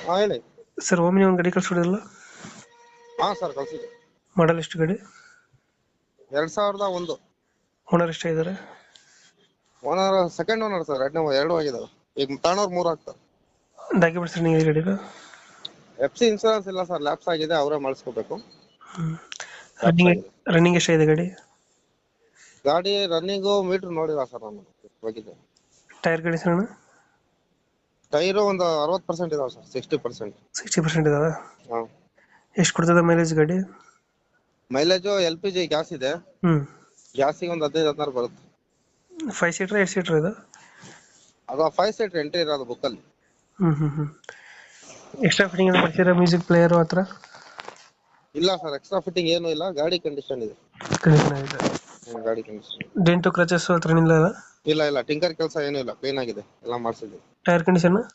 ಹಾಂ ಹೇಳಿ. Sir Omni ಒಂದು ಗಾಡಿ ಕಳ್ಸ್ಕೊಡಿರಲ್ಲ, ಹಾಂ ಸರ್ ಕಳಿಸಿದೆ. ಮಾಡಲ್ ಎಷ್ಟು ಗಾಡಿ? 2001. ಓನರ್ ಎಷ್ಟಾಗಿದ್ದಾರೆ? ಓನರ್ ಸೆಕೆಂಡ್ ಓನರ್ ಸರ್, ಎರಡು ಆಗಿದಾವೆ. ಈಗ ತಗೊಂಡವ್ರು 3 ಆಗ್ತಾರೆ. ಡಾಕ್ಯುಮೆಂಟ್ಸ್ ರನ್ನಿಂಗ್ ಇದೆ ಗಾಡಿದು? FC ಇನ್ಸೂರೆನ್ಸ್ ಇಲ್ಲ ಸರ್, ಲ್ಯಾಪ್ಸ್ ಆಗಿದೆ, ಅವರೇ ಮಾಡಿಸ್ಕೋಬೇಕು. ಲ್ಯಾಪ್ಸ್ ರನ್ನಿಂಗ್ ಆಗಿದೆ. ರನ್ನಿಂಗ್ ಎಷ್ಟಾಗಿದೆ ಗಾಡಿ? ಗಾಡಿ ರನ್ನಿಂಗು ಮೀಟ್ರ್ ನೋಡಿಲ್ಲ ಸರ್ ನಾನು ಹೋಗಿದ್ದೆ. Tyre condition? ಟೈರು ಒಂದು 60% ಇದಾವೆ ಸರ್, 60%. 60% ಇದಾವೆ. ಹಾಂ. ಎಷ್ಟು ಕೊಡ್ತದೆ ಮೈಲೇಜ್ ಗಾಡಿ? ಮೈಲೇಜು LPG ಗ್ಯಾಸ್ ಇದೆ. ಹ್ಞೂ. ಗ್ಯಾಸಿಗೆ ಒಂದು 15-16 ಬರುತ್ತೆ. 5 ಸೀಟ್ರ್ 8 ಸೀಟ್ರ್ ಇದು? ಅದು 5 ಸೀಟ್ರ್ ಎಂಟ್ರಿ ಇರೋದು ಬುಕ್ಕಲ್ಲಿ. ಹ್ಞೂ. ಎಕ್ಸ್ಟ್ರಾ ಫಿಟ್ಟಿಂಗ್ ಏನು ಮಾಡ್ತೀರಾ, ಮ್ಯೂಸಿಕ್ ಪ್ಲೇಯರು ಆ ಥರ? ಇಲ್ಲ ಸರ್, ಎಕ್ಸ್ಟ್ರಾ ಫಿಟ್ಟಿಂಗ್ ಏನೂ ಇಲ್ಲ, ಗಾಡಿ ಕಂಡೀಷನ್ ಇದೆ. ಕಂಡೀಷನ್ ಆಗಿದೆ. ಗಾಡಿ ಕಂಡೀಷನ್. ಡೆಂಟು ಕ್ರಚಸ್ ಹತ್ರ ಏನಿಲ್ಲ? ಇಲ್ಲ ಟಿಂಕರ್ ಕೆಲಸ ಏನೂ ಇಲ್ಲ, ಕ್ಲೀನ್ ಆಗಿದೆ, ಎಲ್ಲ ಮಾಡಿಸಿದ್ವಿ. Tyre condition?